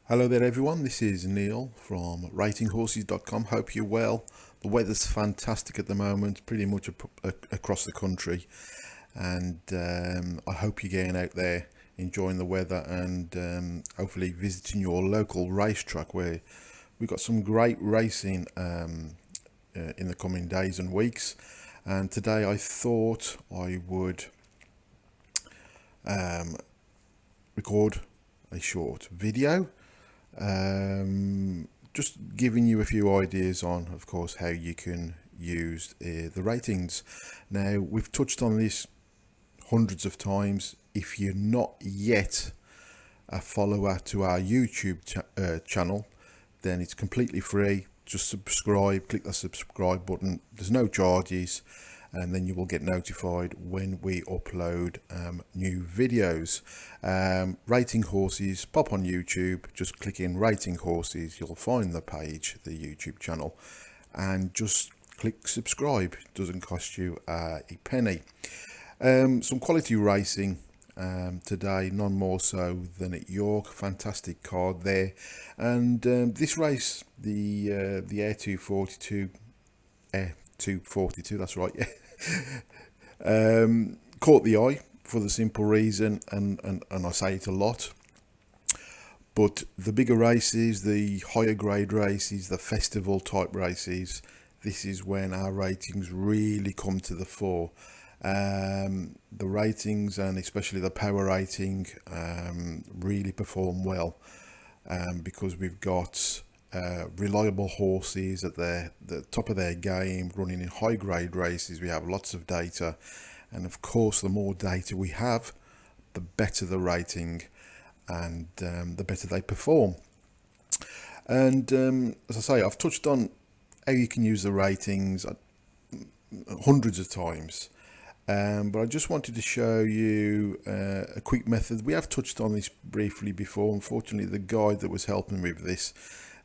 Hello there everyone, this is Neil from ratinghorses.com. Hope you're well. The weather's fantastic at the moment, pretty much across the country, and I hope you're getting out there enjoying the weather and hopefully visiting your local racetrack where we've got some great racing in the coming days and weeks. And today I thought I would record a short video, just giving you a few ideas on, of course, how you can use the ratings. Now, we've touched on this hundreds of times. If you're not yet a follower to our YouTube channel, then it's completely free. Just subscribe, click the subscribe button. There's no charges, and then you will get notified when we upload new videos. Rating Horses, pop on YouTube, just click in Rating Horses, you'll find the page, the YouTube channel, and just click subscribe. It doesn't cost you a penny. Some quality racing today, none more so than at York. Fantastic card there, and this race, the Air 242, that's right, yeah. Caught the eye for the simple reason, and I say it a lot, but the bigger races, the higher grade races, the festival type races, this is when our ratings really come to the fore. The ratings, and especially the power rating, really perform well because we've got reliable horses at the top of their game, running in high grade races. We have lots of data, and of course the more data we have, the better the rating, and the better they perform. And as I say, I've touched on how you can use the ratings hundreds of times, but I just wanted to show you a quick method. We have touched on this briefly before. Unfortunately, the guy that was helping me with this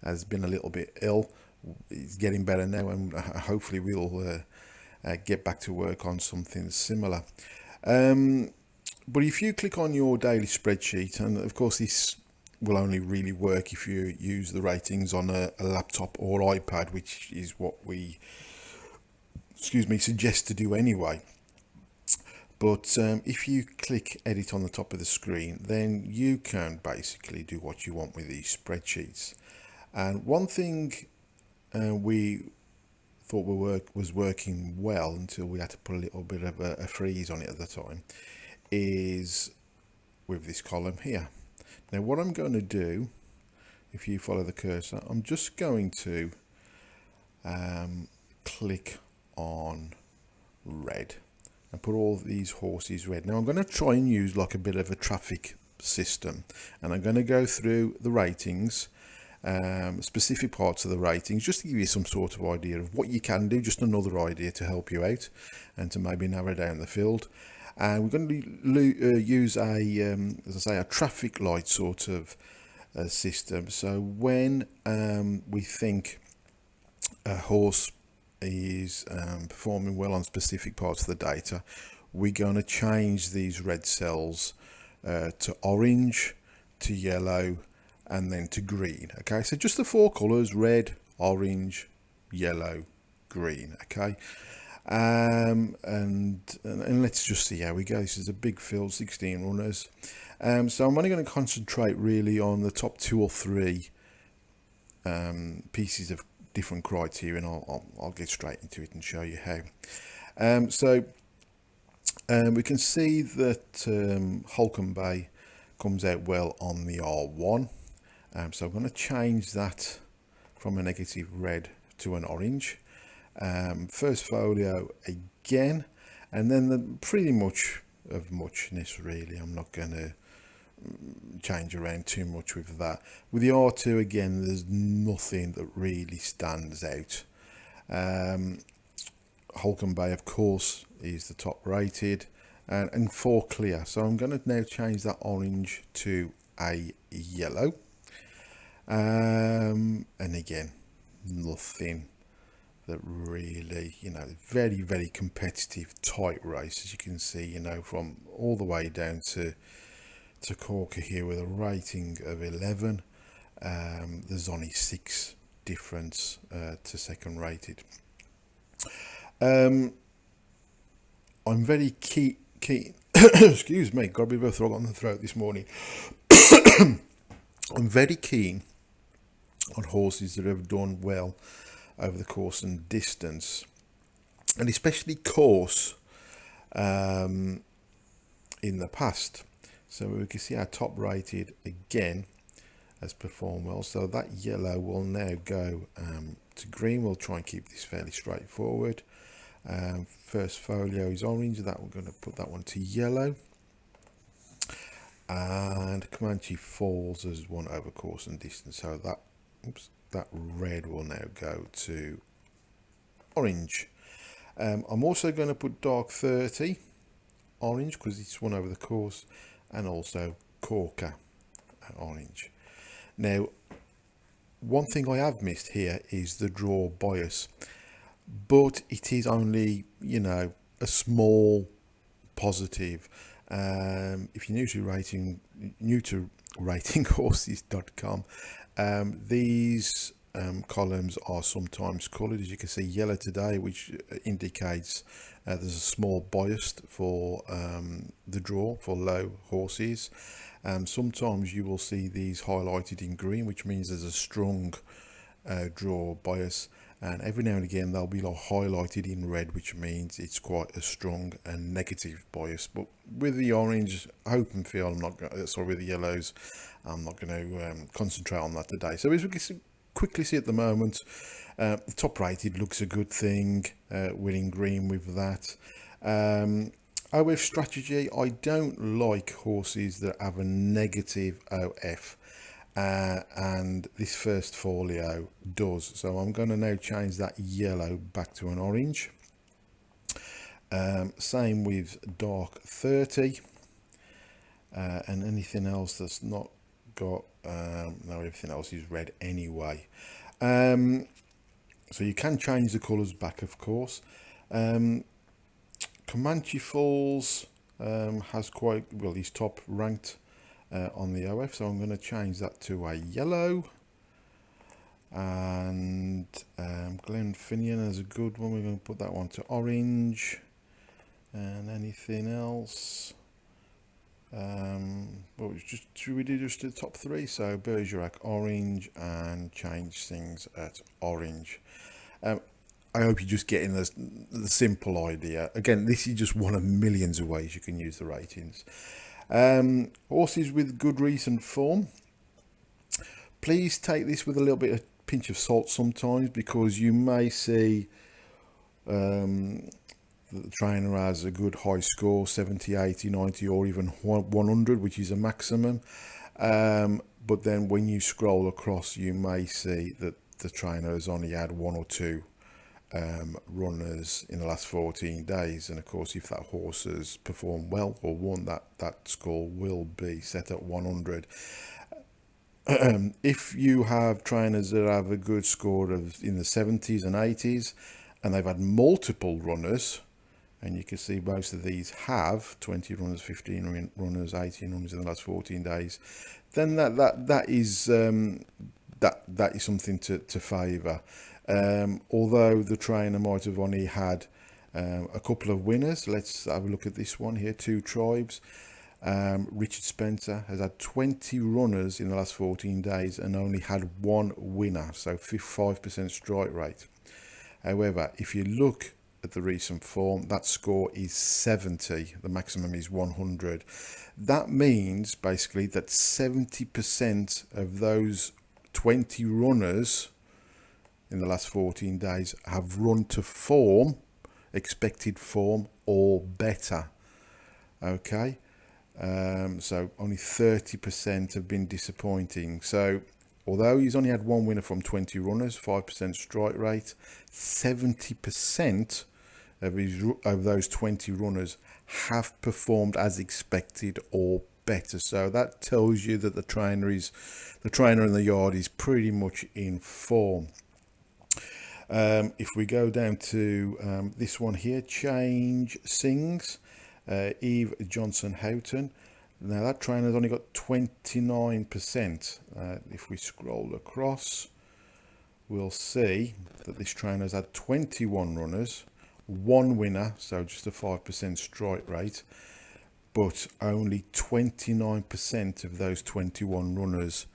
has been a little bit ill. He's getting better now, and hopefully we'll get back to work on something similar. But if you click on your daily spreadsheet, and of course this will only really work if you use the ratings on a laptop or iPad, which is what we suggest to do anyway. But if you click edit on the top of the screen, then you can basically do what you want with these spreadsheets. And one thing we thought was working well until we had to put a little bit of a freeze on it at the time is with this column here. Now what I'm going to do, if you follow the cursor, I'm just going to click on red and put all these horses red. Now I'm going to try and use like a bit of a traffic system, and I'm going to go through the ratings, specific parts of the ratings, just to give you some sort of idea of what you can do, just another idea to help you out and to maybe narrow down the field. And we're going to use as I say, a traffic light sort of system. So when we think a horse is performing well on specific parts of the data, we're going to change these red cells to orange, to yellow, and then to green. Okay, so just the four colors: red, orange, yellow, green. Okay, and let's just see how we go. This is a big field, 16 runners, so I'm only going to concentrate really on the top 2 or 3 pieces of different criteria, and I'll get straight into it and show you how. So we can see that Holcomb Bay comes out well on the R1. So I'm going to change that from a negative red to an orange. First folio again, and then pretty much of muchness really. I'm not going to change around too much with that. With the R2 again, there's nothing that really stands out. Holcomb Bay, of course, is the top rated, and 4 clear. So I'm going to now change that orange to a yellow. And again, nothing that really, very, very competitive, tight race, as you can see, from all the way down to Corker here with a rating of 11. There's only 6 difference to second rated. I'm very keen. Excuse me, got a bit of a frog on the throat this morning. I'm very keen on horses that have done well over the course and distance, and especially course in the past. So we can see our top rated again has performed well. So that yellow will now go to green. We'll try and keep this fairly straightforward. First folio is orange, that we're going to put that one to yellow. And Comanche Falls has won over course and distance, so that red will now go to orange. I'm also going to put Dark 30 orange because it's won over the course, and also Corker orange. Now, one thing I have missed here is the draw bias, but it is only, a small positive. If you're new to ratinghorses.com, these columns are sometimes coloured, as you can see yellow today, which indicates there's a small bias for the draw for low horses. Sometimes you will see these highlighted in green, which means there's a strong draw bias, and every now and again they'll be highlighted in red, which means it's quite a strong and negative bias. But with the orange, I hope and feel with the yellows, I'm not going to concentrate on that today. So as we can quickly see at the moment, the top rated looks a good thing, winning green with that. OF strategy, I don't like horses that have a negative OF, and this first folio does, so I'm going to now change that yellow back to an orange. Same with Dark 30, and anything else that's not got no, everything else is red anyway. So you can change the colours back, of course. Comanche Falls has quite well, he's top ranked on the OF, so I'm going to change that to a yellow. And Glenfinnan is a good one, we're going to put that one to orange. And anything else, well, should we do just the top 3? So Bergerac orange, and change things at orange. I hope you're just getting the simple idea. Again, this is just one of millions of ways you can use the ratings. Horses with good recent form, please take this with a little bit of pinch of salt sometimes, because you may see that the trainer has a good high score, 70, 80, 90, or even 100, which is a maximum. But then when you scroll across, you may see that the trainer has only had 1 or 2 runners in the last 14 days, and of course if that horse has performed well or won, that score will be set at 100. If you have trainers that have a good score of in the 70s and 80s, and they've had multiple runners, and you can see most of these have 20 runners, 15 runners, 18 runners in the last 14 days, then that is something to favour. Although the trainer might have only had a couple of winners, let's have a look at this one here, 2 Tribes. Richard Spencer has had 20 runners in the last 14 days and only had 1 winner, so 5% strike rate. However, if you look at the recent form, that score is 70, the maximum is 100. That means basically that 70% of those 20 runners in the last 14 days have run to form, expected form or better. Okay, so only 30% have been disappointing. So although he's only had 1 winner from 20 runners, 5% strike rate, 70% of those 20 runners have performed as expected or better. So that tells you that the trainer in the yard is pretty much in form. If we go down to this one here, Change Sings, Eve Johnson Houghton, Now that trainer's only got 29%. If we scroll across, we'll see that this trainer's had 21 runners, one winner, so just a 5% strike rate, but only 29% of those 21 runners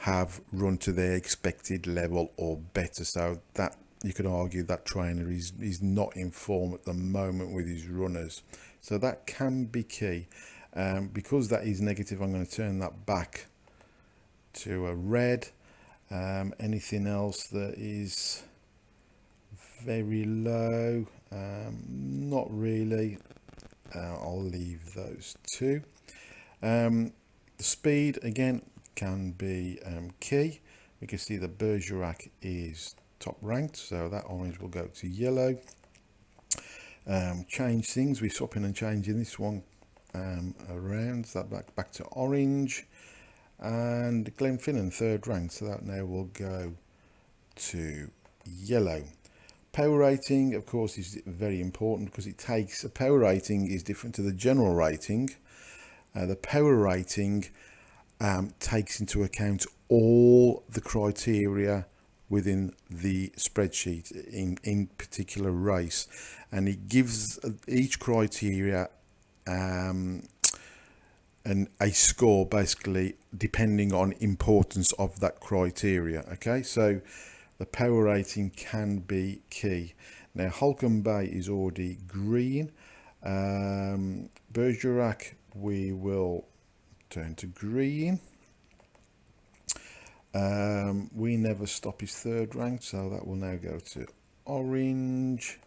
have run to their expected level or better. So that, you could argue that trainer is not in form at the moment with his runners. So that can be key. Because that is negative, I'm going to turn that back to a red. Anything else that is very low? Not really. I'll leave those two. The speed again can be key. We can see the Bergerac is top ranked, so that orange will go to yellow. Change things, we're swapping and changing this one around, so that back to orange. And Glenfinnan third rank, so that now will go to yellow. Power rating, of course, is very important because it takes, a power rating is different to the general rating. The power rating takes into account all the criteria within the spreadsheet in particular race, and it gives each criteria and a score basically depending on importance of that criteria. Okay, so the power rating can be key. Now Holcomb Bay is already green. Bergerac we will turn to green. We Never Stop is third ranked, so that will now go to orange,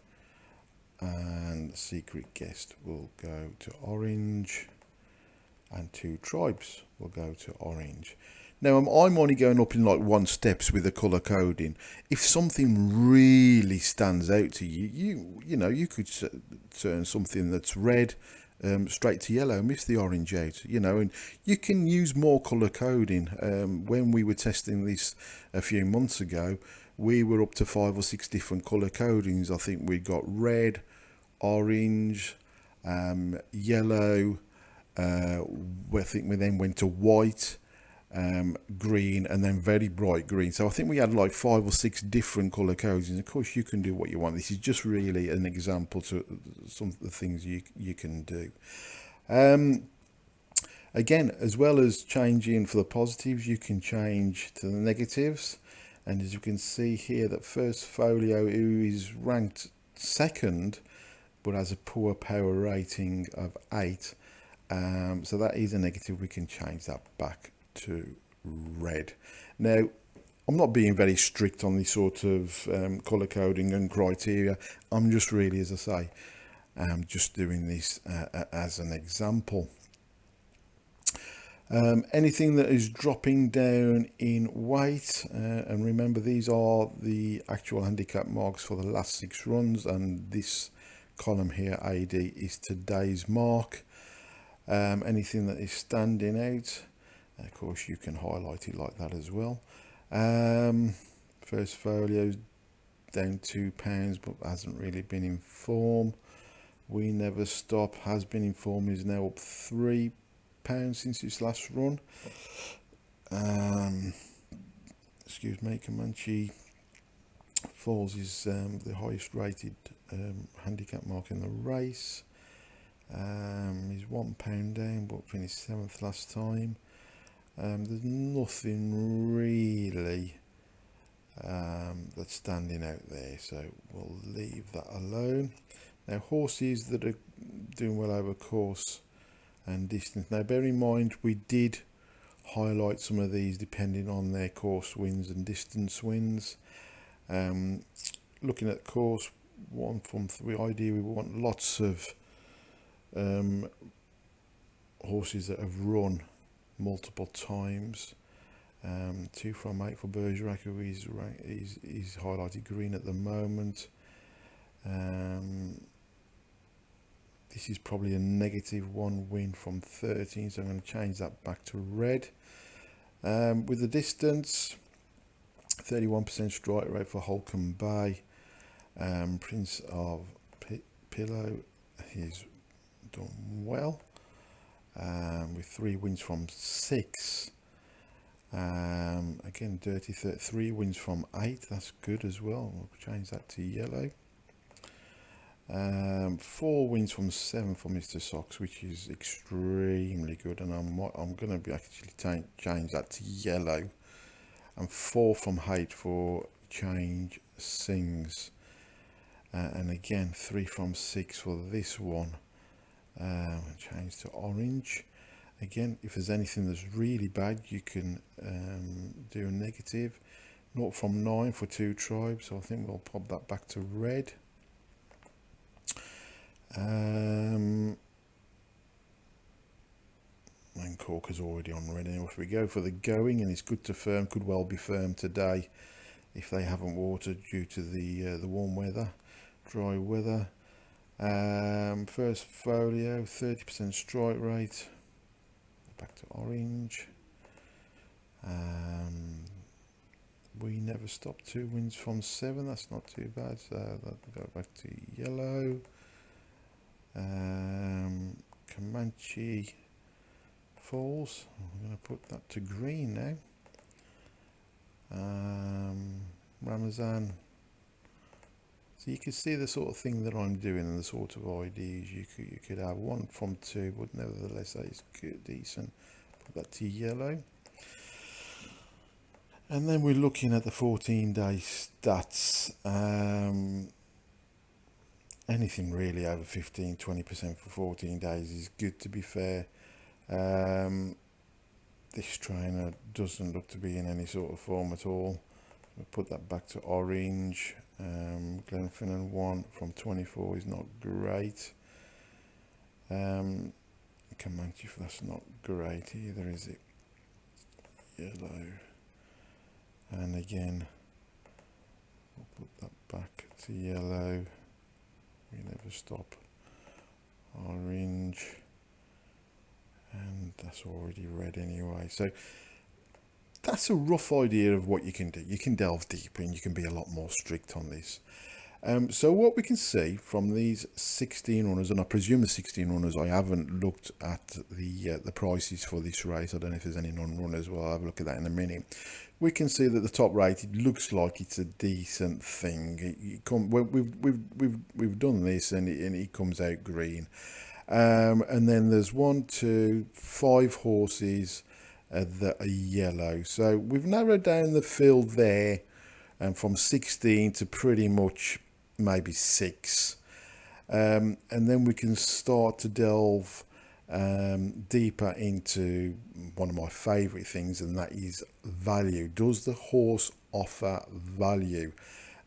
and Secret Guest will go to orange, and Two Tribes will go to orange. Now I'm only going up in like one steps with the color coding. If something really stands out to you, you could turn something that's red straight to yellow, miss the orange out, and you can use more color coding. When we were testing this a few months ago, we were up to 5 or 6 different color codings. I think we got red, orange, yellow, I think we then went to white, green, and then very bright green. So I think we had like 5 or 6 different color codes, and of course you can do what you want. This is just really an example to some of the things you can do. Again, as well as changing for the positives, you can change to the negatives, and as you can see here, that first folio, who is ranked second but has a poor power rating of 8, so that is a negative. We can change that back to red. Now I'm not being very strict on this sort of color coding and criteria. I'm just really, as I say, just doing this as an example. Anything that is dropping down in weight, and remember these are the actual handicap marks for the last 6 runs, and this column here, AD, is today's mark. Anything that is standing out, of course you can highlight it like that as well. First folio down £2 but hasn't really been in form. We Never Stop has been in form, is now up £3 since its last run. Excuse me, Comanche Falls is the highest rated handicap mark in the race. He's £1 down but finished 7th last time. There's nothing really that's standing out there, so we'll leave that alone. Now horses that are doing well over course and distance. Now bear in mind we did highlight some of these depending on their course wins and distance wins. Looking at course 1 from 3, ideally we want lots of horses that have run multiple times. 2 from 8 for Bergerac, who is highlighted green at the moment. This is probably a -1 win from 13, so I'm going to change that back to red. With the distance, 31% strike rate for Holcomb Bay. Prince of Pillow, he's done well. with 3 wins from 6. Again, Dirty 3 wins from 8. That's good as well. We'll change that to yellow. 4 wins from 7 for Mr. Sox, which is extremely good, and I'm going to be actually change that to yellow. And 4 from 8 for Change Sings. And again, 3 from 6 for this one. Change to orange. Again, if there's anything that's really bad, you can do a negative. 0 from 9 for 2 tribes. So I think we'll pop that back to red. And Corker's already on red. Anyway, if we go for the going, and it's good to firm, could well be firm today if they haven't watered due to the warm weather, dry weather. First folio, 30% strike rate. Back to orange. We never stop, 2 wins from 7. That's not too bad. So that'll go back to yellow. Comanche Falls. I'm going to put that to green now. Ramazan. So you can see the sort of thing that I'm doing and the sort of ideas you could have. 1 from 2, but nevertheless that is good, decent. Put that to yellow. And then we're looking at the 14-day stats. Anything really over 15-20% for 14 days is good, to be fair. This trainer doesn't look to be in any sort of form at all. We'll put that back to orange. Glenfinnan 1 from 24 is not great. Comanche, that's not great either, is it? Yellow. And again, we'll put that back to yellow. We never stop. Orange. And that's already red anyway. So that's a rough idea of what you can do. You can delve deeper and you can be a lot more strict on this. So what we can see from these 16 runners, and I presume the 16 runners, I haven't looked at the prices for this race. I don't know if there's any non-runners. Well, I'll have a look at that in a minute. We can see that the top rated looks like it's a decent thing. We've done this, and it comes out green. And then there's 1, 2, 5 horses that are yellow. So we've narrowed down the field there, from 16 to pretty much maybe 6. And then we can start to delve deeper into one of my favourite things, and that is value. Does the horse offer value?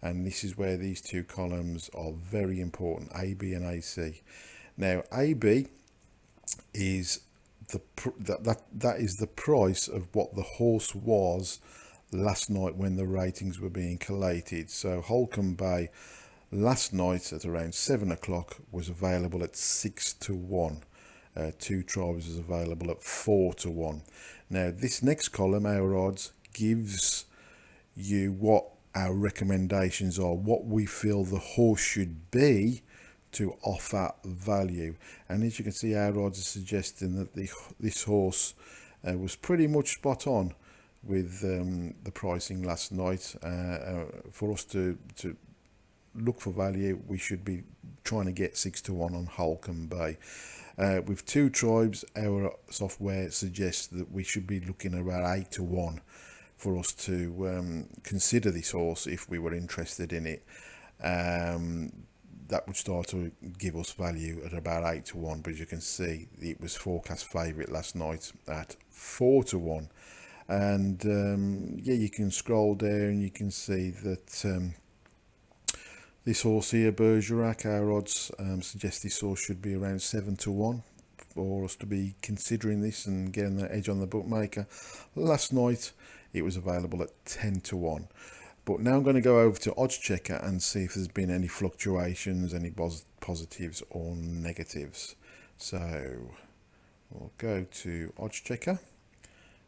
And this is where these 2 columns are very important, AB and AC. Now, AB is that is the price of what the horse was last night when the ratings were being collated. So Holcombe Bay last night at around 7 o'clock was available at 6 to 1. 2 tribes is available at 4 to 1. Now this next column, our odds, gives you what our recommendations are, what we feel the horse should be to offer value. And as you can see, our odds are suggesting that this horse was pretty much spot on with the pricing last night. For us to look for value, we should be trying to get 6 to 1 on Holcombe Bay. With 2 tribes, our software suggests that we should be looking around 8 to 1 for us to consider this horse if we were interested in it. That would start to give us value at about 8 to 1, but as you can see, it was forecast favourite last night at 4 to 1. And yeah, you can scroll down and you can see that this horse here, Bergerac, our odds suggest this horse should be around 7 to 1 for us to be considering this and getting that edge on the bookmaker. Last night it was available at 10 to 1. But now I'm going to go over to Odds Checker and see if there's been any fluctuations, any positives or negatives. So we'll go to Odds Checker,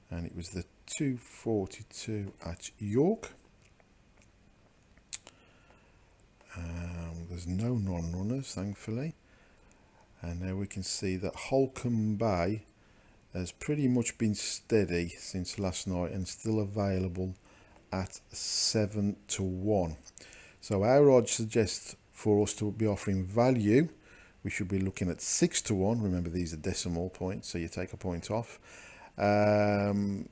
and it was the 242 at York. There's no non-runners, thankfully. And now we can see that Holcombe Bay has pretty much been steady since last night and still available at 7-1. So our odds suggest for us to be offering value, we should be looking at 6-1. Remember, these are decimal points, so you take a point off. Last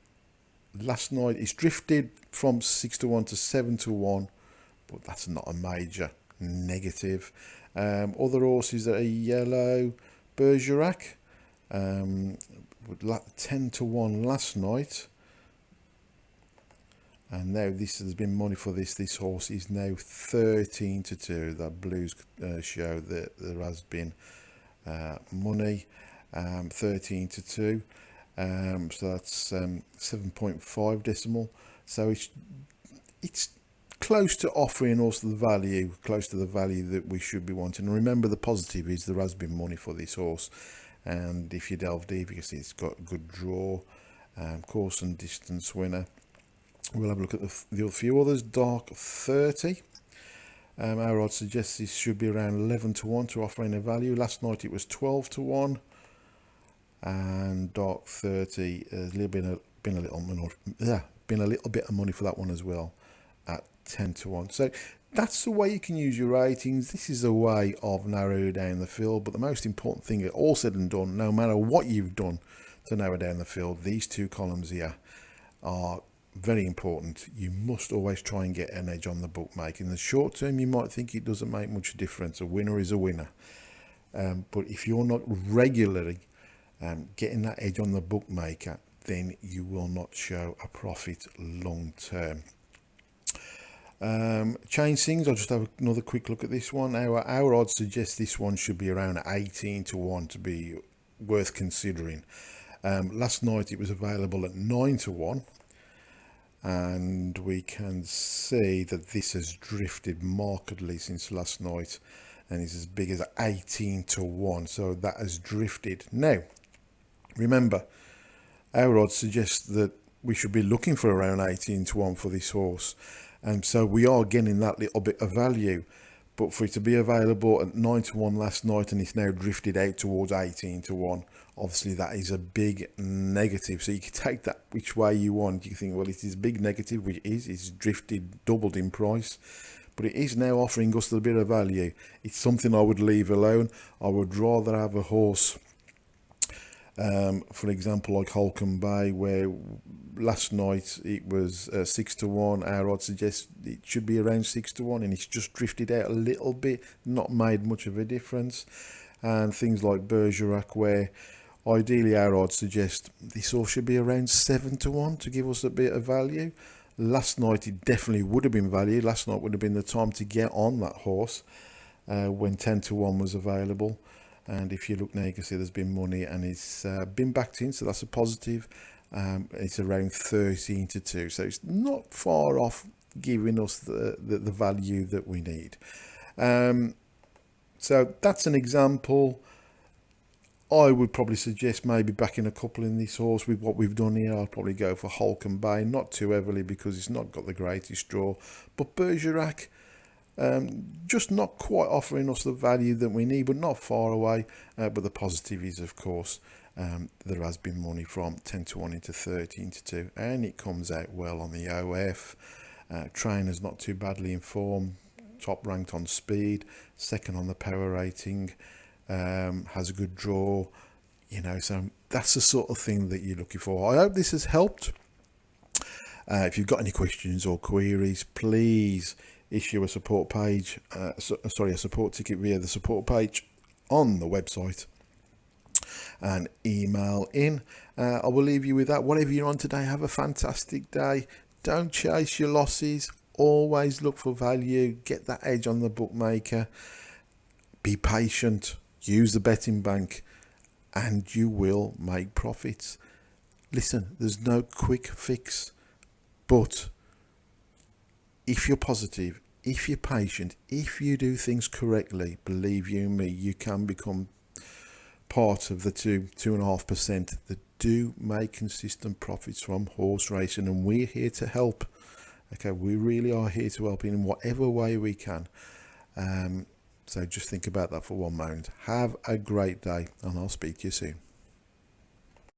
night it's drifted from 6-1 to 7-1, but that's not a major negative. Other horses that are yellow, Bergerac, 10-1 last night, and now this has been money for this horse is now 13-2. That blues show that there has been money, 13-2. So that's 7.5 decimal. So it's close to offering us the value, close to the value that we should be wanting. And remember, the positive is there has been money for this horse, and if you delve deep, you can see it's got a good draw, course and distance winner. We'll have a look at the other few others. Dark 30. Our odds suggest this should be around 11-1 to offering a value. Last night it was 12-1. And Dark 30 has been a little bit of money for that one as well at 10-1. So that's the way you can use your ratings. This is a way of narrowing down the field. But the most important thing, all said and done, no matter what you've done to narrow down the field, these two columns here are very important. You must always try and get an edge on the bookmaker. In the short term, you might think it doesn't make much difference. A winner is a winner. But if you're not regularly getting that edge on the bookmaker, then you will not show a profit long term. Chain Sings, I'll just have another quick look at this one. Our odds suggest this one should be around 18-1 to be worth considering. Last night it was available at 9-1, and we can see that this has drifted markedly since last night, and it's as big as 18-1. So that has drifted. Now, remember, our odds suggest that we should be looking for around 18-1 for this horse, and so we are getting that little bit of value. But for it to be available at 9-1 last night and it's now drifted out towards 18-1, obviously that is a big negative. So you can take that which way you want. You think, well, it is a big negative, which it's drifted, doubled in price, but it is now offering us a bit of value. It's something I would leave alone. I would rather have a horse, for example, like Holcombe Bay, where last night it was 6-1. Our odds suggest it should be around 6-1, and it's just drifted out a little bit, not made much of a difference. And things like Bergerac, where ideally our odds suggest this horse should be around 7-1 to give us a bit of value. Last night it definitely would have been value. Last night would have been the time to get on that horse when 10-1 was available. And if you look now, you can see there's been money, and it's been backed in, so that's a positive. It's around 13-2, so it's not far off giving us the value that we need. So that's an example. I would probably suggest maybe backing a couple in this horse with what we've done here. I'll probably go for Holcombe Bay, not too heavily because it's not got the greatest draw, but Bergerac, just not quite offering us the value that we need, but not far away. But the positive is, of course, there has been money from 10-1 into 13-2, and it comes out well on the OF. Trainer's not too badly informed, top ranked on speed, second on the power rating, has a good draw, so that's the sort of thing that you're looking for. I hope this has helped. If you've got any questions or queries, please issue a support page, a support ticket via the support page on the website and email in. I will leave you with that. Whatever you're on today, have a fantastic day. Don't chase your losses. Always look for value. Get that edge on the bookmaker. Be patient. Use the betting bank, and you will make profits. Listen, there's no quick fix, but if you're positive, if you're patient, if you do things correctly, believe you me, you can become part of the 2.5% that do make consistent profits from horse racing, and we're here to help. Okay, we really are here to help in whatever way we can. So just think about that for one moment. Have a great day, and I'll speak to you soon.